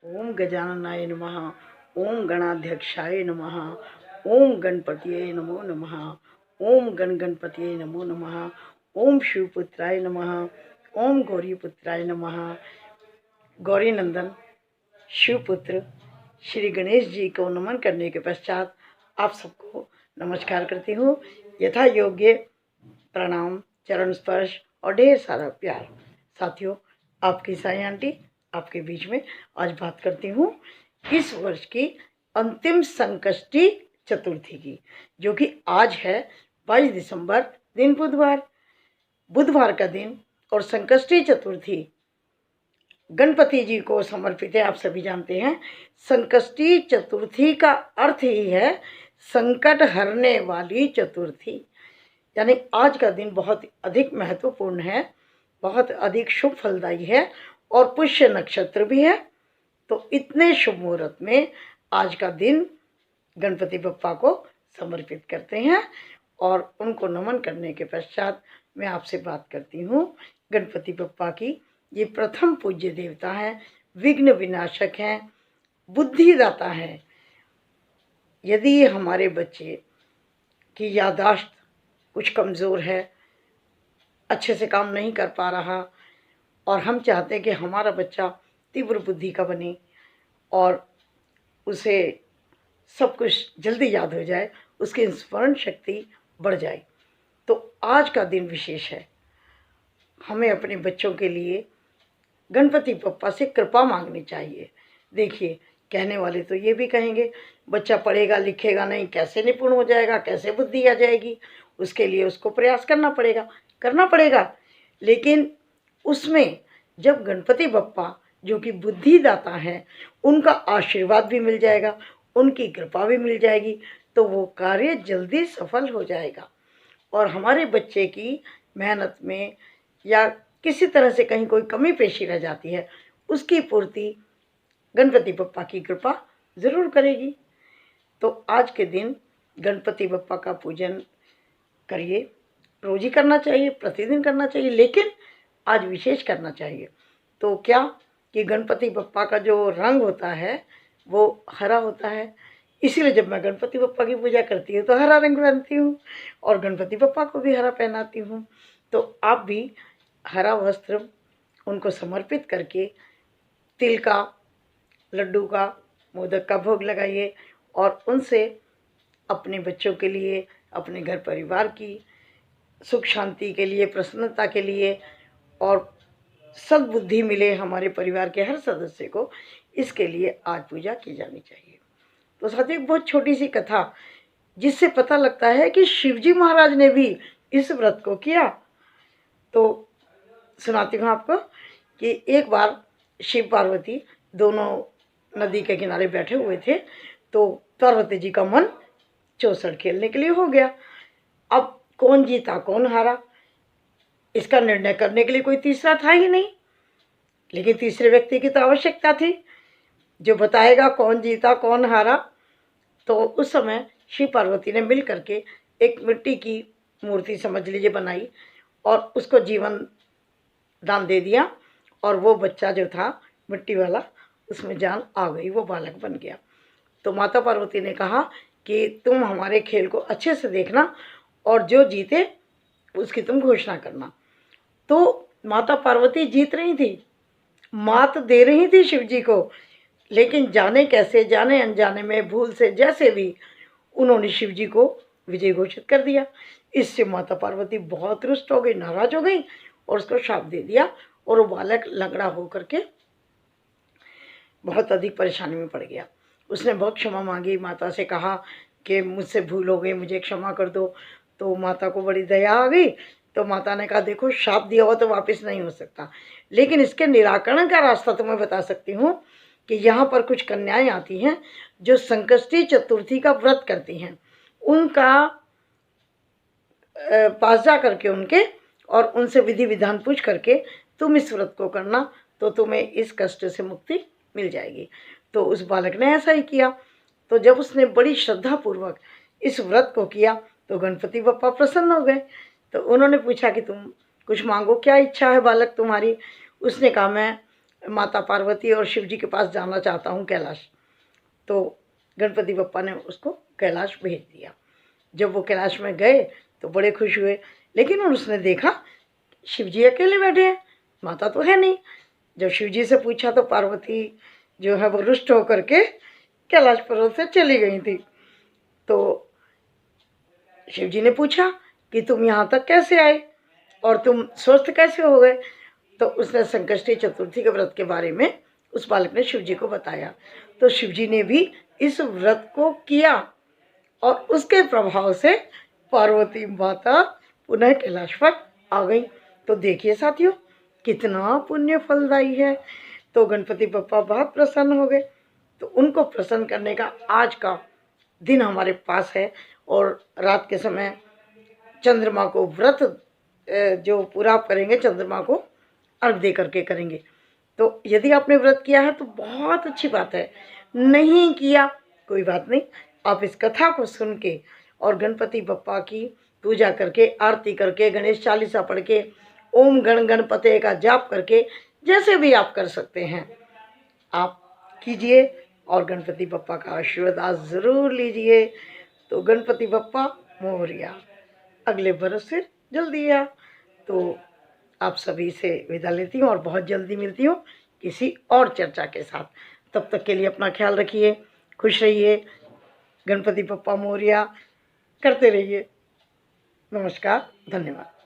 ओम गजाननाय नमः। ओम गणाध्यक्षाय नमः। ओम गणपतिये नमो नमः। ओम गणगणपतिये नमो नमः। ओम शिवपुत्राय नमः। ओम गौरीपुत्राय नमः। गौरी नंदन शिवपुत्र श्री गणेश जी को नमन करने के पश्चात आप सबको नमस्कार करती हूँ। यथा योग्य प्रणाम, चरण स्पर्श और ढेर सारा प्यार। साथियों, आपकी साई आंटी आपके बीच में आज बात करती हूँ इस वर्ष की अंतिम संकष्टी चतुर्थी की, जो कि आज है 22 दिसंबर, दिन बुधवार का दिन। और संकष्टी चतुर्थी गणपति जी को समर्पित है। आप सभी जानते हैं संकष्टी चतुर्थी का अर्थ ही है संकट हरने वाली चतुर्थी। यानी आज का दिन बहुत अधिक महत्वपूर्ण है, बहुत अधिक शुभ फलदायी है और पुष्य नक्षत्र भी है। तो इतने शुभ मुहूर्त में आज का दिन गणपति बप्पा को समर्पित करते हैं और उनको नमन करने के पश्चात मैं आपसे बात करती हूँ गणपति बप्पा की। ये प्रथम पूज्य देवता हैं, विघ्न विनाशक हैं, बुद्धिदाता हैं। यदि हमारे बच्चे की याददाश्त कुछ कमज़ोर है, अच्छे से काम नहीं कर पा रहा, और हम चाहते हैं कि हमारा बच्चा तीव्र बुद्धि का बने और उसे सब कुछ जल्दी याद हो जाए, उसकी स्मरण शक्ति बढ़ जाए, तो आज का दिन विशेष है। हमें अपने बच्चों के लिए गणपति बप्पा से कृपा मांगनी चाहिए। देखिए, कहने वाले तो ये भी कहेंगे बच्चा पढ़ेगा लिखेगा नहीं, कैसे निपुण हो जाएगा, कैसे बुद्धि आ जाएगी, उसके लिए उसको प्रयास करना पड़ेगा। लेकिन उसमें जब गणपति बप्पा जो कि बुद्धिदाता हैं, उनका आशीर्वाद भी मिल जाएगा, उनकी कृपा भी मिल जाएगी, तो वो कार्य जल्दी सफल हो जाएगा। और हमारे बच्चे की मेहनत में या किसी तरह से कहीं कोई कमी पेशी रह जाती है, उसकी पूर्ति गणपति बप्पा की कृपा ज़रूर करेगी। तो आज के दिन गणपति बप्पा का पूजन करिए। रोज़ ही करना चाहिए, प्रतिदिन करना चाहिए, लेकिन आज विशेष करना चाहिए। तो क्या कि गणपति बप्पा का जो रंग होता है वो हरा होता है, इसीलिए जब मैं गणपति बप्पा की पूजा करती हूँ तो हरा रंग पहनती हूँ और गणपति बप्पा को भी हरा पहनाती हूँ। तो आप भी हरा वस्त्र उनको समर्पित करके तिल का, लड्डू का, मोदक का भोग लगाइए और उनसे अपने बच्चों के लिए, अपने घर परिवार की सुख शांति के लिए, प्रसन्नता के लिए और सद्बुद्धि मिले हमारे परिवार के हर सदस्य को, इसके लिए आज पूजा की जानी चाहिए। तो साथ ही एक बहुत छोटी सी कथा, जिससे पता लगता है कि शिवजी महाराज ने भी इस व्रत को किया। तो सुनाती हूँ आपको कि एक बार शिव पार्वती दोनों नदी के किनारे बैठे हुए थे, तो पार्वती जी का मन चौसड़ खेलने के लिए हो गया। अब कौन जीता कौन हारा, इसका निर्णय करने के लिए कोई तीसरा था ही नहीं, लेकिन तीसरे व्यक्ति की तो आवश्यकता थी जो बताएगा कौन जीता कौन हारा। तो उस समय शिव पार्वती ने मिल करके एक मिट्टी की मूर्ति समझ लीजिए बनाई और उसको जीवन दान दे दिया, और वो बच्चा जो था मिट्टी वाला, उसमें जान आ गई, वो बालक बन गया। तो माता पार्वती ने कहा कि तुम हमारे खेल को अच्छे से देखना और जो जीते उसकी तुम घोषणा करना। तो माता पार्वती जीत रही थी, मात दे रही थी शिव जी को, लेकिन जाने कैसे, जाने अनजाने में, भूल से जैसे भी उन्होंने शिव जी को विजय घोषित कर दिया। इससे माता पार्वती बहुत रुष्ट हो गई, नाराज हो गई और उसको शाप दे दिया, और वो बालक लंगड़ा होकर के बहुत अधिक परेशानी में पड़ गया। उसने बहुत क्षमा मांगी, माता से कहा कि मुझसे भूल हो गई, मुझे क्षमा कर दो। तो माता को बड़ी दया आ गई। तो माता ने कहा देखो, शाप दिया हुआ तो वापस नहीं हो सकता, लेकिन इसके निराकरण का रास्ता तो मैं बता सकती हूँ कि यहाँ पर कुछ कन्याएं आती हैं जो संकष्टी चतुर्थी का व्रत करती हैं। उनका पास जा करके उनके और उनसे विधि विधान पूछ करके तुम इस व्रत को करना, तो तुम्हें इस कष्ट से मुक्ति मिल जाएगी। तो उस बालक ने ऐसा ही किया। तो जब उसने बड़ी श्रद्धापूर्वक इस व्रत को किया तो गणपति बप्पा प्रसन्न हो गए। तो उन्होंने पूछा कि तुम कुछ मांगो, क्या इच्छा है बालक तुम्हारी। उसने कहा मैं माता पार्वती और शिव जी के पास जाना चाहता हूँ कैलाश। तो गणपति बप्पा ने उसको कैलाश भेज दिया। जब वो कैलाश में गए तो बड़े खुश हुए, लेकिन उसने देखा शिव जी अकेले बैठे हैं, माता तो है नहीं। जब शिव जी से पूछा तो पार्वती जो है वो रुष्ट होकर के कैलाश पर्वत से चली गई थी। तो शिव जी ने पूछा कि तुम यहाँ तक कैसे आए और तुम स्वस्थ कैसे हो गए। तो उसने संकष्टी चतुर्थी के व्रत के बारे में उस बालक ने शिव जी को बताया। तो शिव जी ने भी इस व्रत को किया और उसके प्रभाव से पार्वती माता पुनः कैलाश पर आ गई। तो देखिए साथियों, कितना पुण्य फलदायी है। तो गणपति बप्पा बहुत प्रसन्न हो गए। तो उनको प्रसन्न करने का आज का दिन हमारे पास है। और रात के समय चंद्रमा को व्रत जो पूरा करेंगे, चंद्रमा को अर्घ दे करके करेंगे। तो यदि आपने व्रत किया है तो बहुत अच्छी बात है, नहीं किया कोई बात नहीं, आप इस कथा को सुन के और गणपति बप्पा की पूजा करके, आरती करके, गणेश चालीसा पढ़ के, ओम गण गणपते का जाप करके, जैसे भी आप कर सकते हैं आप कीजिए और गणपति बप्पा का आशीर्वाद ज़रूर लीजिए। तो गणपति बप्पा मोरया, अगले बरस फिर जल्दी आ। तो आप सभी से विदा लेती हूँ और बहुत जल्दी मिलती हूँ किसी और चर्चा के साथ। तब तक के लिए अपना ख्याल रखिए, खुश रहिए, गणपति बप्पा मोरया करते रहिए। नमस्कार, धन्यवाद।